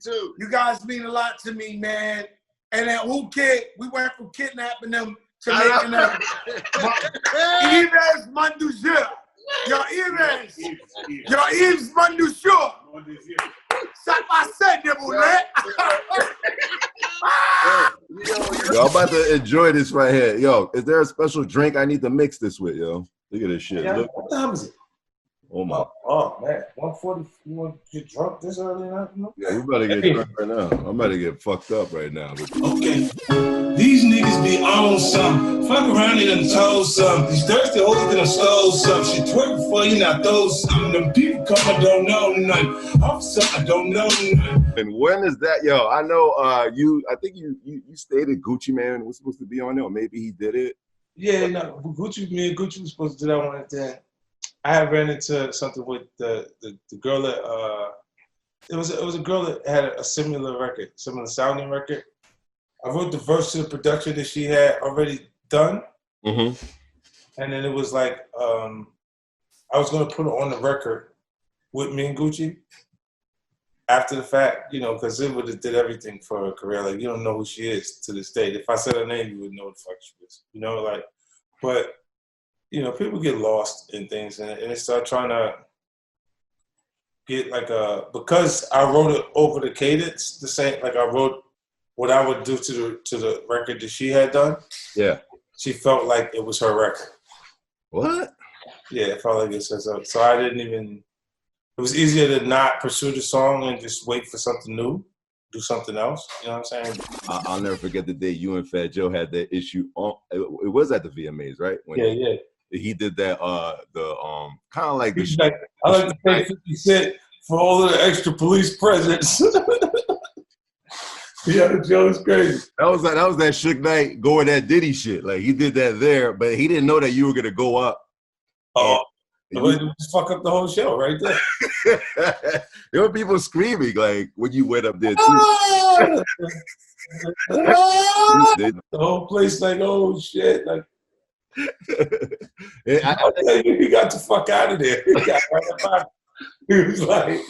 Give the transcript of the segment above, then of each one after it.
too. You guys mean a lot to me, man. And then WHOO KID, we went from kidnapping them to making them Yves Manduja. Yo, Yves. Yo, Yves Manduja. Ça passe, déboulé. Yo, I'm about to enjoy this right here. Yo, is there a special drink I need to mix this with, yo? Look at this shit. Yeah, Look. what time is it? Oh my. Oh man, 1:40. You want to get drunk this early night? Yeah, you better get drunk right now. I'm about to get fucked up right now. Okay. These niggas be on something. Fuck around and done told something. These thirsty hoes done stole something. She twerk before you not throw something. Them people come, I don't know nothing. Officer, I don't know nothing. And when is that? Yo, I know I think you stated Gucci Man was supposed to be on there, or maybe he did it. Yeah, no, me and Gucci was supposed to do that one at the end. I had ran into something with the girl that it was a girl that had a similar record, similar sounding record. I wrote the verse to the production that she had already done, and then it was like I was gonna put it on the record with me and Gucci after the fact, you know, because it would have did everything for her career. Like, you don't know who she is to this day. If I said her name, you would know what the fuck she is. You know, like, but. You know, people get lost in things, and they start trying to get like because I wrote it over the cadence, the same, like I wrote what I would do to the record that she had done. Yeah. She felt like it was her record. What? Yeah, it felt like it says so. So I didn't even, it was easier to not pursue the song and just wait for something new, do something else. You know what I'm saying? I'll never forget the day you and Fat Joe had that issue on, it was at the VMAs, right? When yeah. He did that, kind of like the like, I like to pay 50 Cent for all of the extra police presence. Yeah, Joe's crazy. That was that Suge Knight going that Diddy shit. Like he did that there, but he didn't know that you were gonna go up. Oh, just fuck up the whole show right there. There were people screaming like when you went up there too. The whole place like, oh shit, like. He got the fuck out of there. He was like,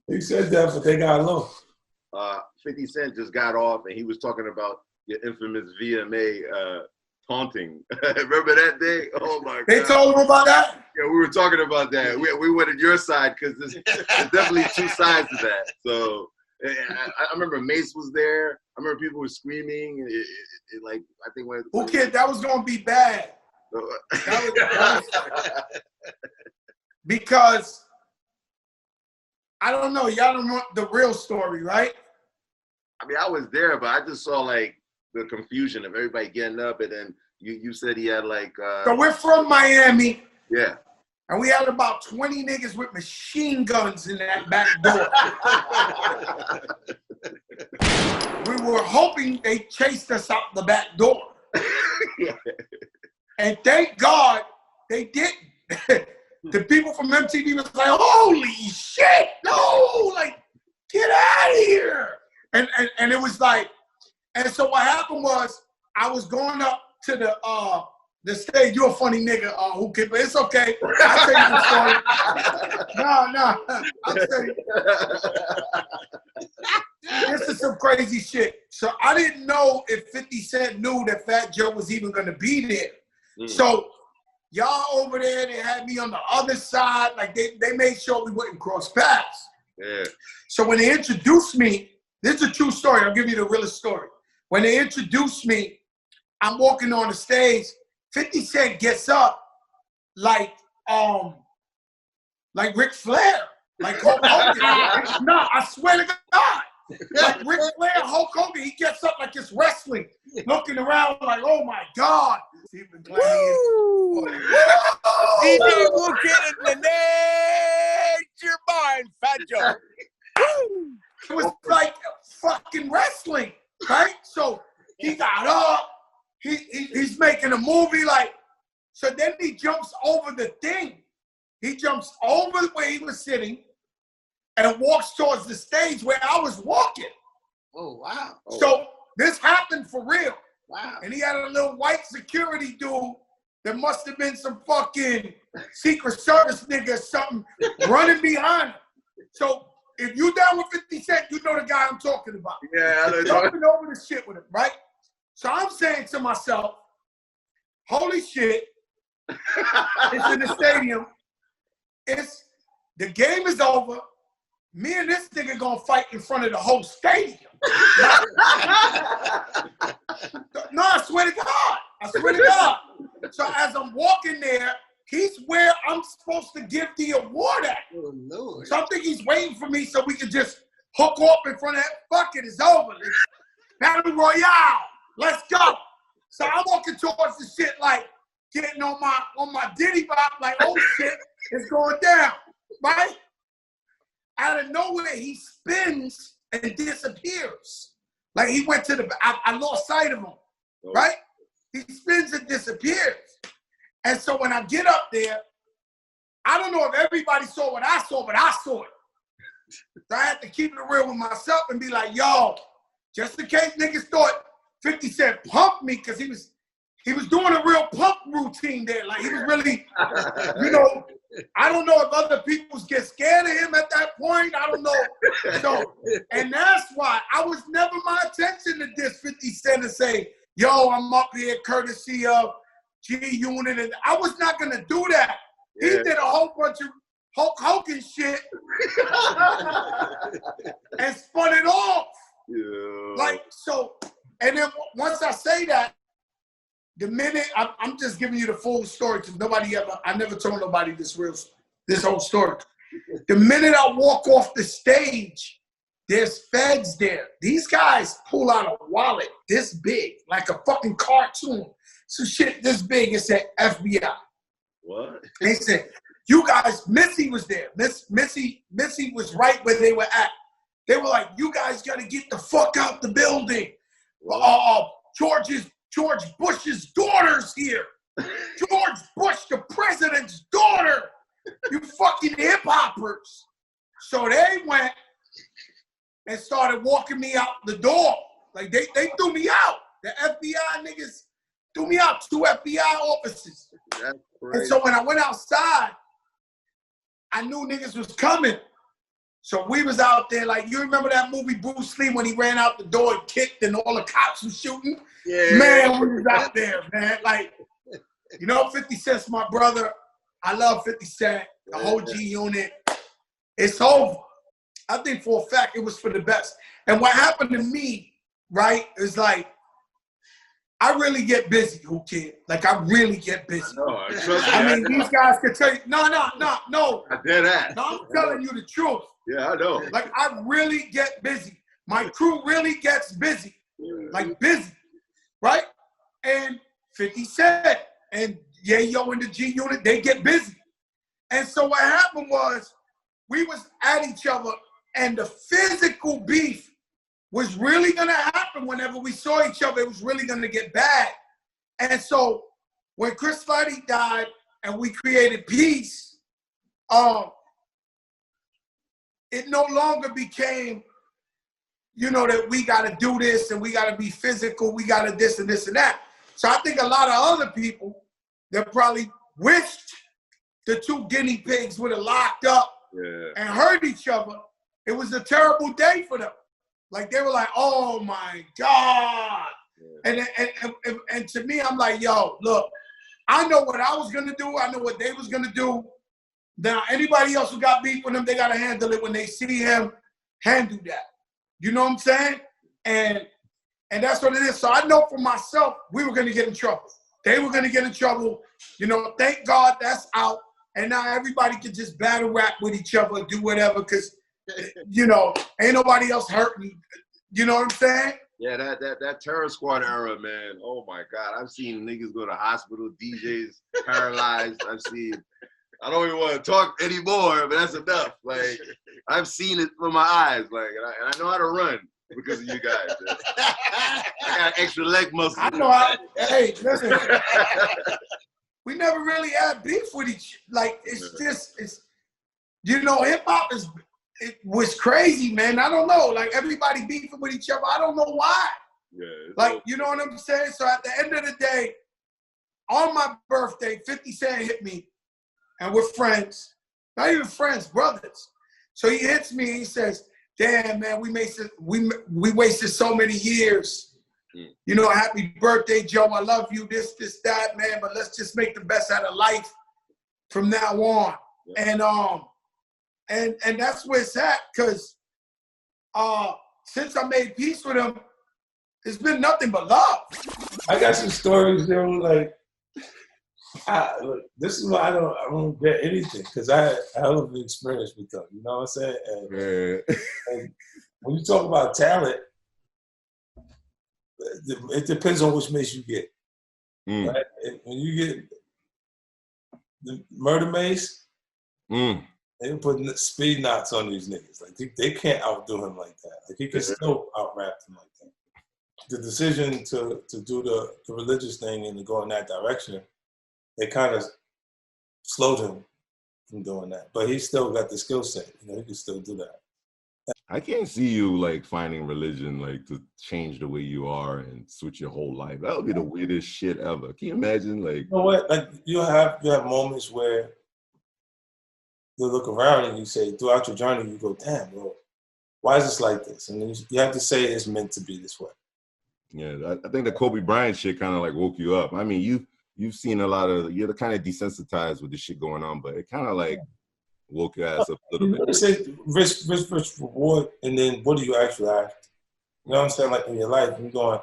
he said that, but they got along. 50 Cent just got off, and he was talking about your infamous VMA taunting. Remember that day? Oh my god! They told him about that. Yeah, we were talking about that. We went on your side because there's definitely two sides to that. So I remember Mace was there. I remember people were screaming. Like I think when WHOO KID, that was gonna be bad. Because I don't know, y'all don't know the real story, right? I mean, I was there, but I just saw like the confusion of everybody getting up, and then you said he had like. So we're from Miami. Yeah. And we had about 20 niggas with machine guns in that back door. We were hoping they chased us out the back door. And thank God they didn't. The people from MTV was like, holy shit, no, like, get out of here. And it was like, and so what happened was I was going up to the stage. You're a funny nigga, WHOO KID, but it's okay. I'll tell you the story. No, I'll tell you. This is some crazy shit. So I didn't know if 50 Cent knew that Fat Joe was even gonna be there. So y'all over there, they had me on the other side. Like they made sure we wouldn't cross paths. Yeah. So when they introduced me, this is a true story. I'll give you the realest story. When they introduced me, I'm walking on the stage. 50 Cent gets up like Ric Flair, like Hulk Hogan. No, I swear to God. Like Ric Flair, Hulk Hogan, he gets up like it's wrestling, looking around like, oh my God. DJ WHOO KID in the nature mind, Fat Joe. It was like fucking wrestling, right? So he got up, he's making a movie like, so then he jumps over the thing. He jumps over where he was sitting and walks towards the stage where I was walking. Oh, wow. So this happened for real. Wow. And he had a little white security dude that must have been some fucking Secret Service nigga or something running behind him. So if you down with 50 Cent, you know the guy I'm talking about. Yeah, I know. Jumping over the shit with him, right? So I'm saying to myself, holy shit, it's in the stadium. The game is over. Me and this nigga gonna fight in front of the whole stadium. No, I swear to God. I swear to God. So as I'm walking there, he's where I'm supposed to give the award at. Oh, Lord. So I think he's waiting for me so we can just hook up in front of that. Fuck it, it's over. Battle Royale. Let's go. So I'm walking towards the shit like getting on my Diddy bop like, oh shit, it's going down. Right? Out of nowhere, he spins and disappears. Like he went to I lost sight of him, right? He spins and disappears. And so when I get up there, I don't know if everybody saw what I saw, but I saw it. So I had to keep it real with myself and be like, yo, just in case niggas thought 50 Cent pumped me, because he was doing a real pump routine there. Like he was really, you know, I don't know if other people get scared of him at that point. I don't know. So, and that's why I was never my intention to diss 50 Cent and say, yo, I'm up here courtesy of G-Unit. And I was not going to do that. Yeah. He did a whole bunch of Hulk Hogan shit and spun it off. Yeah. Like, so, and then once I say that, the minute, I'm just giving you the full story because I never told nobody this whole story. The minute I walk off the stage, there's feds there. These guys pull out a wallet this big, like a fucking cartoon. So shit this big, it said FBI. What? They said, you guys, Missy was there. Missy was right where they were at. They were like, you guys gotta get the fuck out the building. George Bush's daughter's here. George Bush, the president's daughter. You fucking hip hoppers. So they went and started walking me out the door. Like they threw me out. The FBI niggas threw me out. 2 FBI officers. That's crazy. And so when I went outside, I knew niggas was coming. So we was out there, like, you remember that movie Bruce Lee when he ran out the door and kicked and all the cops was shooting? Yeah. Man, we was out there, man. Like, you know, 50 Cent's my brother. I love 50 Cent, the whole G-Unit. It's over. I think for a fact it was for the best. And what happened to me, right, is like, I really get busy, WHOO KID. Like, I really get busy. I mean, these guys can tell you, no. I did that. No, I'm telling you the truth. Yeah, I know. Like, I really get busy. My crew really gets busy. Like, busy. Right? And 50 Cent and Yayo and the G-Unit, they get busy. And so what happened was, we was at each other, and the physical beef was really going to happen whenever we saw each other. It was really going to get bad. And so when Chris Lighty died and we created peace, it no longer became, you know, that we got to do this and we got to be physical, we got to this and this and that. So I think a lot of other people that probably wished the 2 guinea pigs would have locked up and hurt each other. It was a terrible day for them. Like, they were like, oh my God. And to me, I'm like, yo, look, I know what I was gonna do. I know what they was gonna do. Now, anybody else who got beef with him, they gotta handle it when they see him, handle that. You know what I'm saying? And that's what it is. So I know for myself, we were gonna get in trouble. They were gonna get in trouble. You know, thank God that's out. And now everybody can just battle rap with each other, do whatever, because, you know, ain't nobody else hurting. You know what I'm saying? Yeah, that Terror Squad era, man. Oh my God, I've seen niggas go to hospital, DJs paralyzed. I don't even want to talk anymore, but that's enough. Like, I've seen it with my eyes, like, and I know how to run because of you guys. I got extra leg muscles. I know how. Hey, listen. We never really had beef with each. Like, it's you know, hip hop it was crazy, man. I don't know. Like, everybody beefing with each other. I don't know why. Yeah. Like, you know what I'm saying? So at the end of the day, on my birthday, 50 Cent hit me, and we're friends. Not even friends, brothers. So he hits me and he says, damn, man, we wasted so many years. You know, happy birthday, Joe. I love you, this, that, man, but let's just make the best out of life from now on. Yeah. And that's where it's at, because since I made peace with him, it's been nothing but love. I got some stories that were like, look, this is why I don't get anything, because I had a hell of an experience with them. You know what I'm saying? And when you talk about talent, it depends on which mace you get. Right? When you get the murder mace, they put speed knots on these niggas. Like they can't outdo him like that. Like he can still out-rap them like that. The decision to do the religious thing and to go in that direction, it kind of slowed him from doing that. But he still got the skill set. You know, he can still do that. I can't see you like finding religion like to change the way you are and switch your whole life. That would be the weirdest shit ever. Can you imagine? Like, you know what? Like you have moments where you look around and you say, throughout your journey, you go, damn, bro, why is this like this? And then you have to say it's meant to be this way. Yeah, I think the Kobe Bryant shit kind of like woke you up. I mean, you've seen a lot of, you're kind of desensitized with the shit going on, but it kind of like woke your ass up a little bit. You say risk, reward, and then what do you actually after? You know what I'm saying? Like in your life, you're going,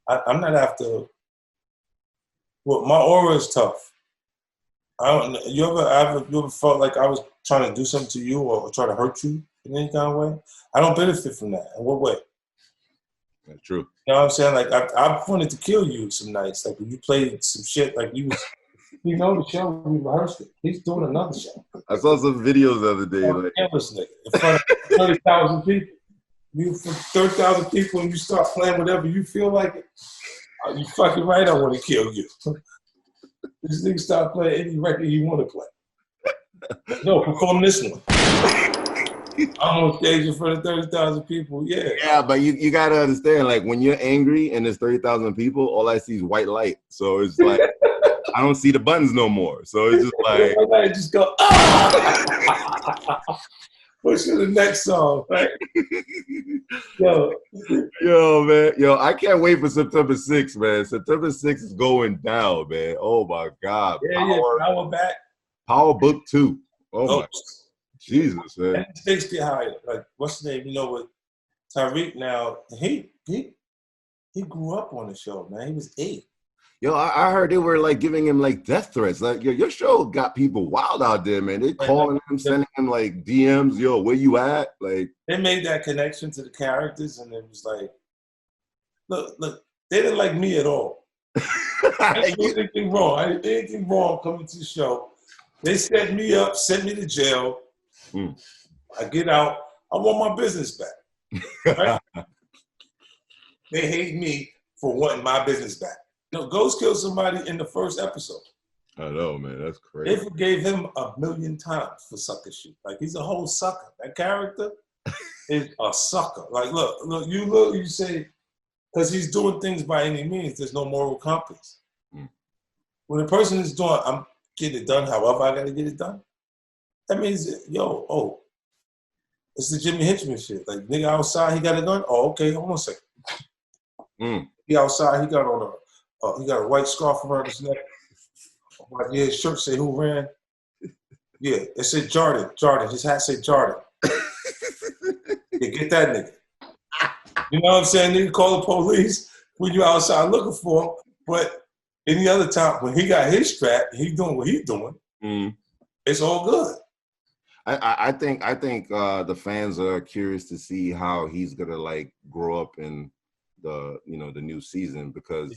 I'm not after, well, my aura is tough. You ever felt like I was trying to do something to you or try to hurt you in any kind of way? I don't benefit from that. In what way? That's true. You know what I'm saying? Like I wanted to kill you some nights. Like when you played some shit, like you was, you know, the show we rehearsed it. He's doing another show. I saw some videos the other day. Like, in front of 30,000 people. You for 30,000 people, and you start playing whatever you feel like it. You fucking right. I want to kill you. This nigga start playing any record you want to play. No, perform this one. I'm on stage in front of 30,000 people. Yeah. Yeah, but you gotta understand, like when you're angry and there's 30,000 people, all I see is white light. So it's like I don't see the buttons no more. So it's just like I just go. Ah! Push to the next song, right? Yo, man. Yo, I can't wait for September 6th, man. September 6th is going down, man. Oh my God. Power back. Power Book 2. Oh my Jesus, man. Stakes behind it. Like, what's the name? You know what? Tariq now, he grew up on the show, man. He was 8. Yo, I heard they were like giving him like death threats. Like your show got people wild out there, man. They calling him, sending him like DMs. Yo, where you at? Like they made that connection to the characters, and it was like, look, they didn't like me at all. I didn't do anything wrong. I didn't do anything wrong coming to the show. They set me up, sent me to jail. I get out. I want my business back. Right? They hate me for wanting my business back. No, Ghost killed somebody in the first episode. I know, man. That's crazy. They forgave him 1,000,000 times for sucker shit. Like, he's a whole sucker. That character is a sucker. Like, look, you say, because he's doing things by any means, there's no moral compass. When a person is doing, I'm getting it done however I got to get it done, that means, it's the Jimmy Henchman shit. Like, nigga outside, he got a gun? Oh, okay, hold on a second. He outside, he got on he got a white scarf around his neck. Yeah, his shirt say who ran. Yeah, it said Jordan. His hat said Jordan. Yeah, get that nigga. You know what I'm saying? Nigga call the police when you outside looking for him. But any other time, when he got his strap, he doing what he's doing, it's all good. I think the fans are curious to see how he's gonna like grow up in the new season, because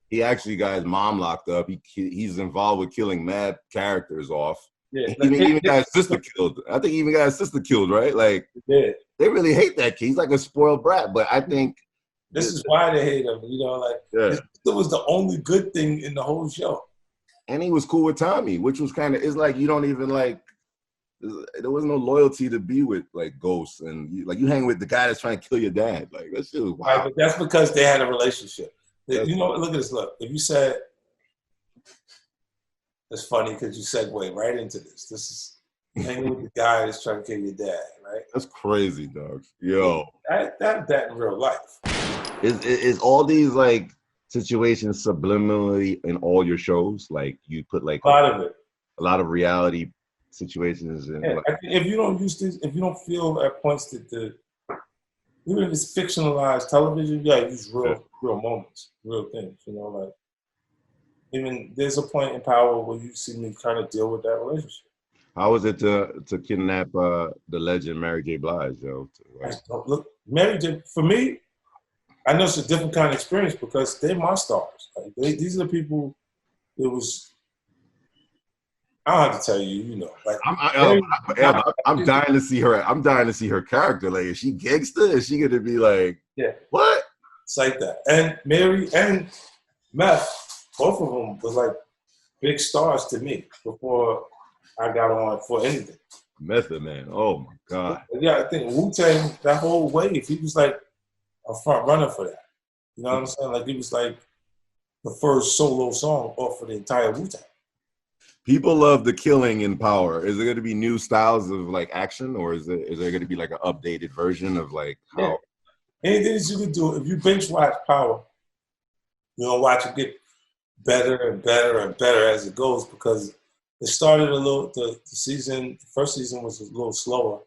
he actually got his mom locked up. He's involved with killing mad characters off. Yeah, he even got his sister killed. I think he even got his sister killed, right? Like, they really hate that kid. He's like a spoiled brat. But I think this is why they hate him. You know, like it was the only good thing in the whole show. And he was cool with Tommy, which was kind of, it's like you don't even like. There was no loyalty to be with like Ghost, and you hang with the guy that's trying to kill your dad. Like, that shit was wild. Right, but that's because they had a relationship. You know, look at this. Look, if you said, it's funny because you segue right into this. This is hanging with the guy that's trying to kill your dad, right? That's crazy, dog. Yo. That in real life. Is all these like situations subliminally in all your shows? Like you put like A lot of it. a lot of reality situations and Yeah, like, I think if you don't use this, if you don't feel at points that even if it's fictionalized television, you gotta use real moments, real things. You know, like even there's a point in Power where you see me kind of deal with that relationship. how was it to kidnap the legend Mary J. Blige, yo? Look, Mary J. For me, I know it's a different kind of experience because they're my stars. Like these are the people. It was. I don't have to tell you, you know. Like I'm dying to see her. I'm dying to see her character. Like, is she gangster? Is she gonna be like, yeah, what? it's like that. And Mary and Meth, both of them was like big stars to me before I got on for anything. Method Man. Oh my God. Yeah, I think Wu-Tang, that whole wave, he was like a front runner for that. You know what I'm saying? Like, it was like the first solo song off of the entire Wu-Tang. People love the killing in Power. Is there going to be new styles of like action, or is there going to be like an updated version of like how? Yeah. Anything that you can do, if you binge watch Power, you're gonna watch it get better and better and better as it goes because it started a little. The first season was a little slower.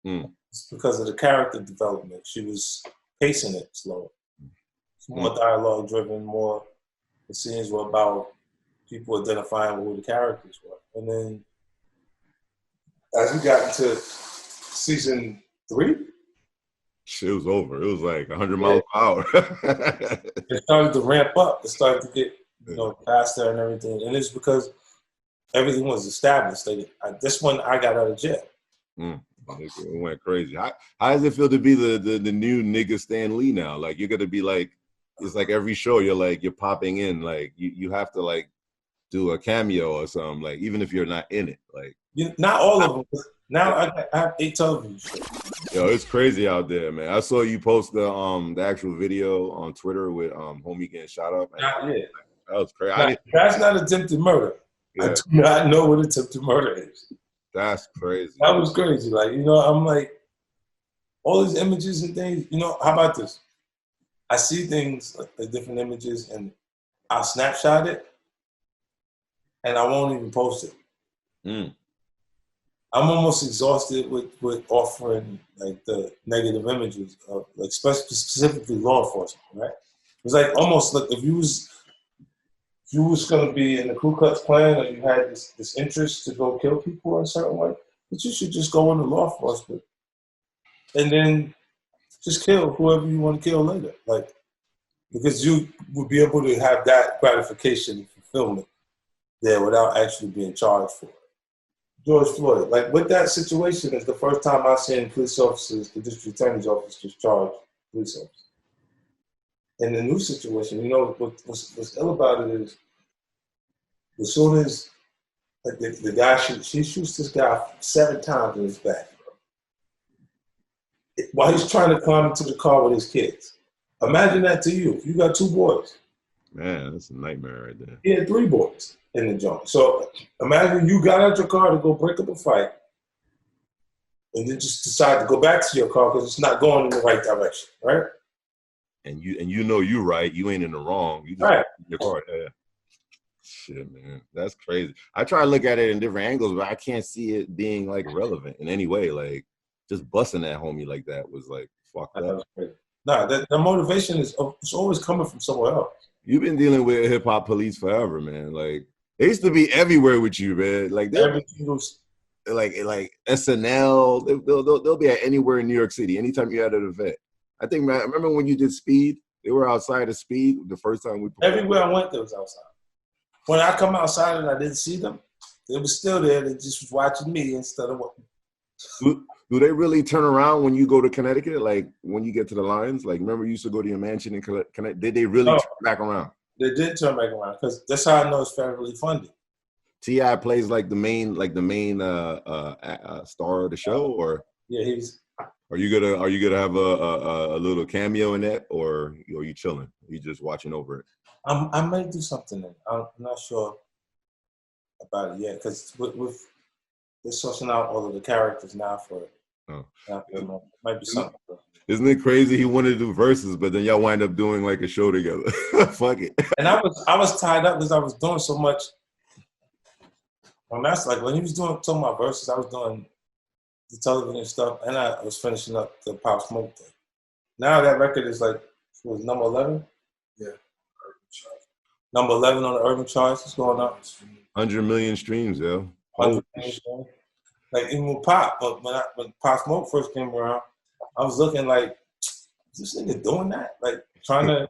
It's because of the character development. She was pacing it slower. It's more dialogue driven. More the scenes were about people identifying with who the characters were. And then as we got into season 3, It was over. It was like 100 miles per hour. it started to ramp up. It started to get faster and everything. And it's because everything was established. This one, I got out of jail. It went crazy. How does it feel to be the new nigga Stan Lee now? Like, you're going to be like, it's like every show you're popping in. Like, you have to like do a cameo or something, like even if you're not in it, like not all of them. Now I have 8 television shows. Yo, it's crazy out there, man. I saw you post the actual video on Twitter with homie getting shot up. Yeah, that was crazy. That's not attempted murder. Yeah. I do not know what attempted murder is. That's crazy. That was crazy. Like, I'm like, all these images and things. How about this? I see things like different images and I'll snapshot it. And I won't even post it. I'm almost exhausted with offering like the negative images of like specifically law enforcement, right? It's like almost like if you was gonna be in the Ku Klux Klan or you had this interest to go kill people in a certain way, but you should just go into law enforcement and then just kill whoever you want to kill later, like because you would be able to have that gratification and fulfillment there without actually being charged for it. George Floyd, like with that situation, is the first time I've seen police officers, the district attorney's office, just charge police officers. In the new situation, what's ill about it is, as soon as like the guy she shoots this guy 7 times in his back, while he's trying to climb into the car with his kids. Imagine that to you. If you got 2 boys. Man, that's a nightmare right there. He had 3 boys in the joint. So imagine you got out your car to go break up a fight and then just decide to go back to your car because it's not going in the right direction, right? And you're right. You ain't in the wrong. You just right. In your car. Yeah. Shit, man. That's crazy. I try to look at it in different angles, but I can't see it being like relevant in any way. Like just busting that homie like that was like fucked up. Nah, the motivation is it's always coming from somewhere else. You've been dealing with hip hop police forever, man. Like they used to be everywhere with you, man. Like like SNL, they'll be at anywhere in New York City anytime you had an event. I think, man, I remember when you did Speed, they were outside of Speed the first time we performed. Everywhere I went, they was outside. When I come outside and I didn't see them, they were still there. They just was watching me instead of what. Do they really turn around when you go to Connecticut? Like when you get to the lines? Like remember you used to go to your mansion in Connecticut? Did they really turn back around? They did turn back around because that's how I know it's federally funded. T.I. plays like the main star of the show, or yeah, he's. Are you gonna have a little cameo in that, or are you chilling? You just watching over it? I may do something. I'm not sure about it yet because with they're sourcing out all of the characters now for it. Oh. Might be something. Isn't it crazy? He wanted to do verses, but then y'all wind up doing like a show together. Fuck it. And I was tied up because I was doing so much. That's like when he was doing talking about verses, I was doing the television stuff, and I was finishing up the Pop Smoke thing. Now that record is like, was number 11? Yeah. Number 11 on the urban charts. It's going up. 100 million streams, yo. 100 million. Like even with Pop, but when Pop Smoke first came around, I was looking like, is this nigga doing that? Like trying to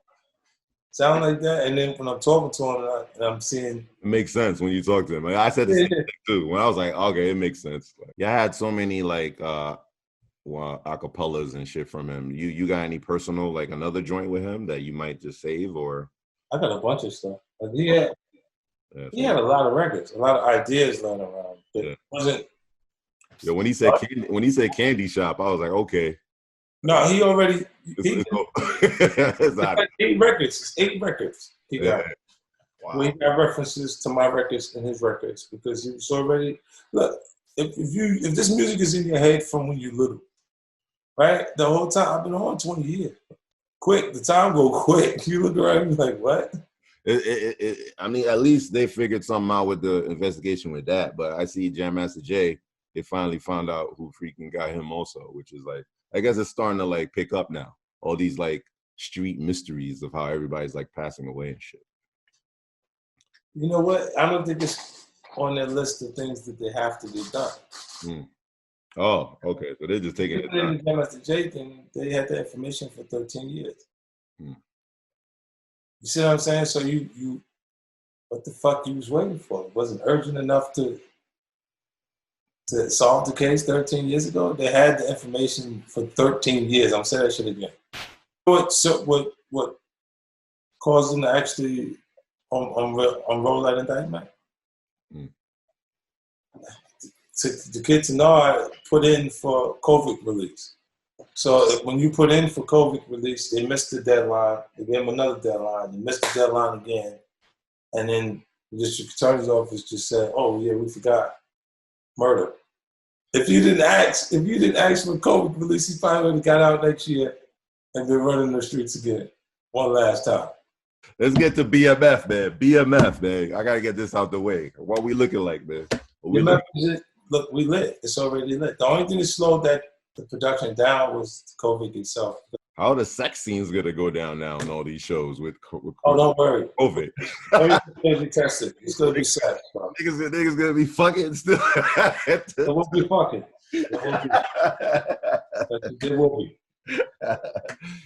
sound like that. And then when I'm talking to him and I'm seeing, it makes sense when you talk to him. Like, I said the same thing too. When I was like, okay, it makes sense. Like, yeah, I had so many like acapellas and shit from him. You got any personal like another joint with him that you might just save or? I got a bunch of stuff. Like he had a lot of records, a lot of ideas laying around. It wasn't. Yo, when he said candy shop, I was like, okay. No, he already. It's got 8 records. It's 8 records. He got. Wow. Well, he got references to my records and his records because he was already. Look, if this music is in your head from when you're little, right? The whole time I've been on 20 years. Quick, the time go quick. You look around, you're like, what? I mean, at least they figured something out with the investigation with that. But I see Jam Master Jay. They finally found out who freaking got him also, which is like, I guess it's starting to like pick up now. All these like street mysteries of how everybody's like passing away and shit. You know what? I don't think it's on their list of things that they have to get done. Oh, okay. So they're just taking it down. The Master J thing, they had the information for 13 years. You see what I'm saying? So you what the fuck you was waiting for? It wasn't urgent enough to solve the case 13 years ago. They had the information for 13 years. I'm saying that shit again. What caused them to actually unroll that indictment? The Kid Tenard put in for COVID release. So when you put in for COVID release, they missed the deadline. They gave him another deadline. They missed the deadline again. And then the district attorney's office just said, oh, yeah, we forgot. Murder. If you didn't ask for COVID release, he probably would have got out next year and been running the streets again one last time. Let's get to BMF, man. BMF, man. I got to get this out the way. What we looking like, man? Look, we lit. It's already lit. The only thing that slowed the production down was COVID itself. How the sex scene's going to go down now in all these shows with oh, don't worry. COVID. Everything's going to be tested. It's going to be sex, bro. Niggas going to be fucking still. It won't be fucking. It will be.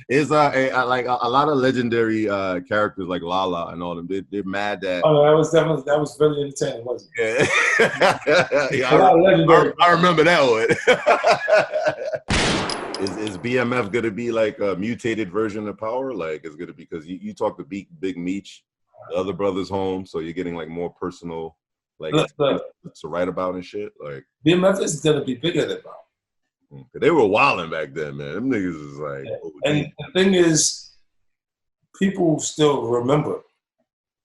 It's like a lot of legendary characters like Lala and all them. They're mad that. Oh, that was really entertaining, wasn't it? Yeah, I remember that one. Is BMF gonna be like a mutated version of Power? Like it's gonna be because you talk to Big Meech, the other brothers home, so you're getting like more personal, like to write about and shit. Like BMF is gonna be bigger than Power. They were wilding back then, man. Them niggas is like. Yeah. And the thing is, people still remember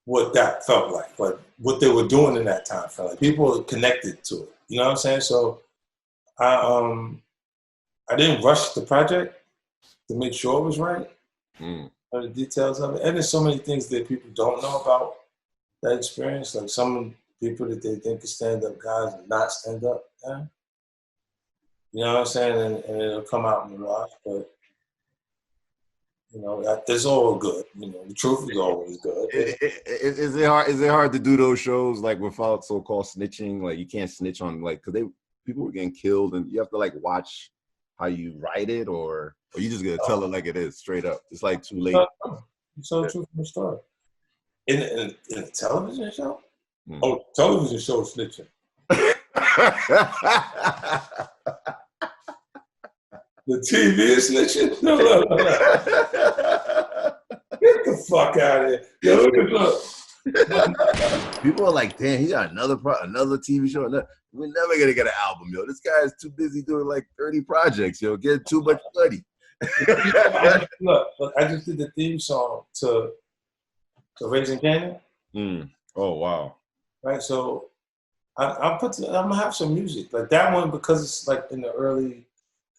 what that felt like what they were doing in that time felt like. People are connected to it. You know what I'm saying? So I didn't rush the project to make sure it was right. The details of it. And there's so many things that people don't know about that experience. Like some people that they think are stand-up guys are not stand-up. Yeah? You know what I'm saying? And it'll come out in the wash, but you know, that's all good. You know, the truth is always good. Is it hard to do those shows like without so-called snitching? Like you can't snitch on like because people were getting killed and you have to like watch how you write it or you just gonna tell it like it is straight up. It's like too late. You tell the truth from the start. In a television show? Oh, television show snitching. The TV is snitching? No. Get the fuck out of here. Yo, look. People are like, damn, he got another TV show. We're never going to get an album, yo. This guy is too busy doing like 30 projects, yo. Getting too much money. Look, I just did the theme song to Raising Canyon. Oh, wow. Right, so I'm going to have some music. Like that one, because it's like in the early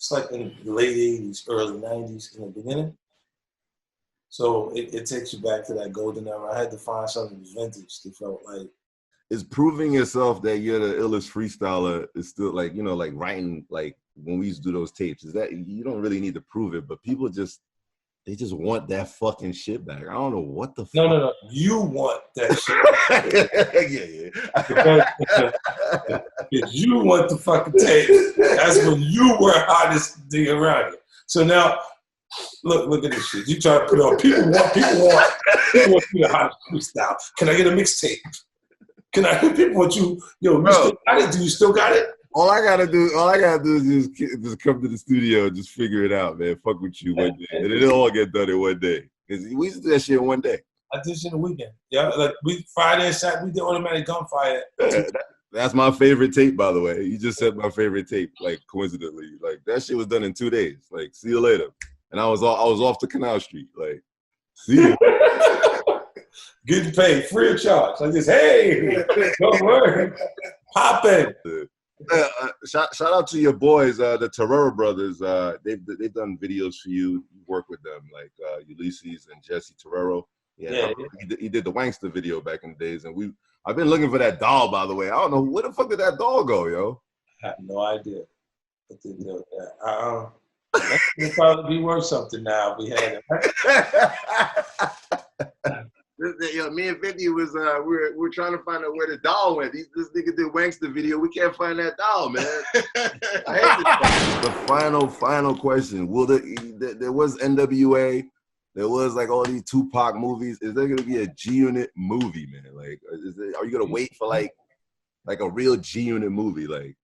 It's like in the late 80s, early 90s, in the beginning. So it takes you back to that golden era. I had to find something vintage that felt like. It's proving yourself that you're the illest freestyler. Is still like, you know, like writing, like when we used to do those tapes, is that you don't really need to prove it, but people just want that fucking shit back. I don't know what the fuck. No. You want that shit. yeah. If you want the fucking tape, that's when you were hottest thing around here. So now, look at this shit. You try to put on. People want you the hottest freestyle. Can I get a mixtape? Can I? People want you. Yo, you still got it? Do you still got it? All I gotta do is just come to the studio and just figure it out, man. Fuck with you one day, and it'll all get done in one day. Cause we used to do that shit in one day. I did shit in the weekend. Yeah, like we Friday and Saturday, we did automatic gunfire. Yeah, that's my favorite tape, by the way. You just said my favorite tape, like coincidentally. Like that shit was done in 2 days. Like, see you later. And I was off to Canal Street. Like, see you. Getting paid free of charge. Like this, hey, don't worry. Poppin'. Shout out to your boys, the Terrera brothers. They've done videos for you. You work with them, like Ulysses and Jesse Terrero. Yeah. He did the Wankster video back in the days, and I've been looking for that doll, by the way. I don't know where the fuck did that doll go, yo. I have no idea what they did with that. That would probably be worth something now if we had it. Yo, me and 50 was we're trying to find out where the doll went. This nigga did Wankster video. We can't find that doll, man. I hate The final question: there was NWA, there was like all these Tupac movies. Is there gonna be a G Unit movie, man? Like, are you gonna wait for like a real G Unit movie, like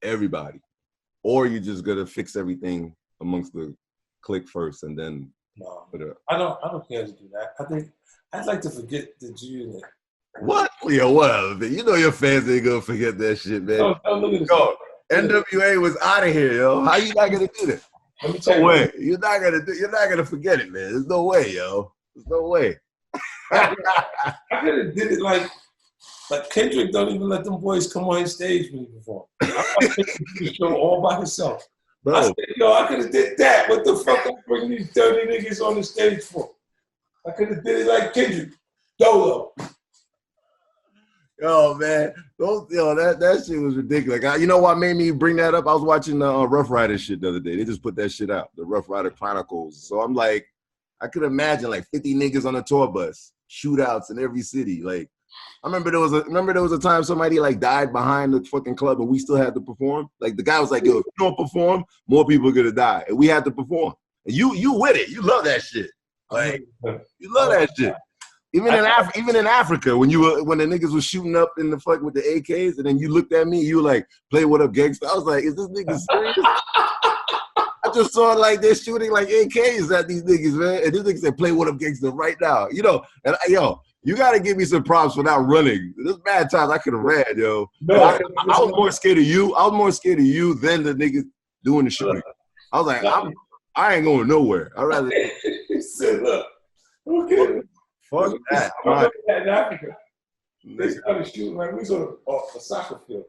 everybody, or are you just gonna fix everything amongst the clique first and then? No, I don't care to do that. I think. I'd like to forget the G Unit. What? Yo, whatever, man. You know your fans ain't gonna forget that shit, man. No, look at this. Yo, NWA was out of here, yo. How you not gonna do that? Let me tell No you. way. You're not gonna forget it, man. There's no way, yo. There's no way. I could have did it like Kendrick don't even let them boys come on his stage when he perform. I did the show all by himself. Bro. I said, I could have did that. What the fuck I'm bringing these dirty niggas on the stage for? I could have did it like Kendrick, Dolo. Yo, man, that shit was ridiculous. You know what made me bring that up? I was watching the Rough Rider shit the other day. They just put that shit out, the Rough Rider Chronicles. So I'm like, I could imagine like 50 niggas on a tour bus, shootouts in every city. Like, I remember there was a time somebody like died behind the fucking club and we still had to perform. Like the guy was like, yo, if you don't perform, more people are gonna die, and we had to perform. And you with it? You love that shit. Like, you love that shit. Even in Africa, when the niggas was shooting up in the fuck with the AKs, and then you looked at me, you were like, "Play What Up, Gangsta." I was like, "Is this nigga serious?" I just saw like they're shooting like AKs at these niggas, man. And this nigga said, "Play What Up, Gangsta" right now. You know, and you gotta give me some props for not running. There's bad times I could have ran, yo. No, I was more scared of you. I was more scared of you than the niggas doing the shooting. I was like, I ain't going nowhere. I'd rather. He said, look, okay. Fuck that. In Africa, they started shooting like we was on a soccer field.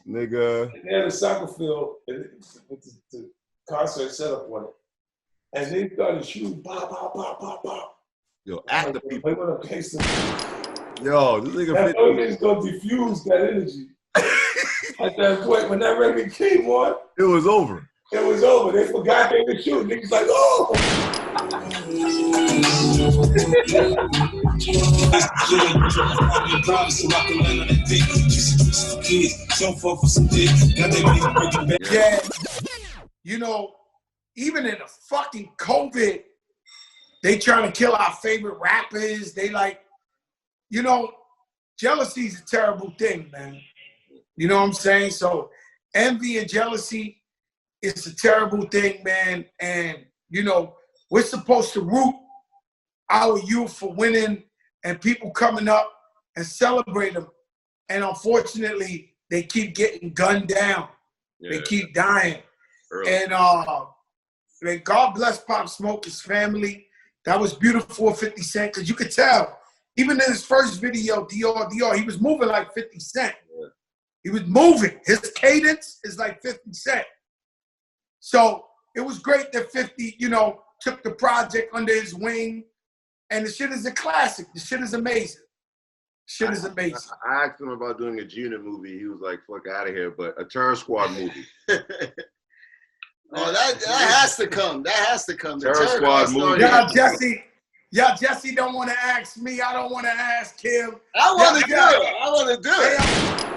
Nigga. And they had a soccer field with the concert set up on it. And they started shooting, pop, pop, pop, pop, pop. Yo, at the people. Play What Up, Gangsta. Yo, this nigga. That nigga's gonna diffuse that energy. At that point, when that record came on, it was over. It was over. They forgot they were shooting. Niggas like, oh. Yeah. You know, even in the fucking COVID, they trying to kill our favorite rappers. They like, jealousy is a terrible thing, man. You know what I'm saying? So envy and jealousy, it's a terrible thing, man. And, we're supposed to root our youth for winning and people coming up and celebrate them. And unfortunately, they keep getting gunned down. Yeah. They keep dying. Early. And God bless Pop Smoke, his family. That was beautiful, 50 Cent, because you could tell, even in his first video, Dior, he was moving like 50 Cent. Yeah. He was moving. His cadence is like 50 Cent. So it was great that 50, you know, took the project under his wing. And the shit is a classic. The shit is amazing. Shit is amazing. I asked him about doing a Gunit movie. He was like, fuck out of here. But a Terror Squad movie. Oh, that has to come. That has to come. Terror Squad movie. Y'all, Jesse don't want to ask me. I don't want to ask him. I want to do it. I want to do it.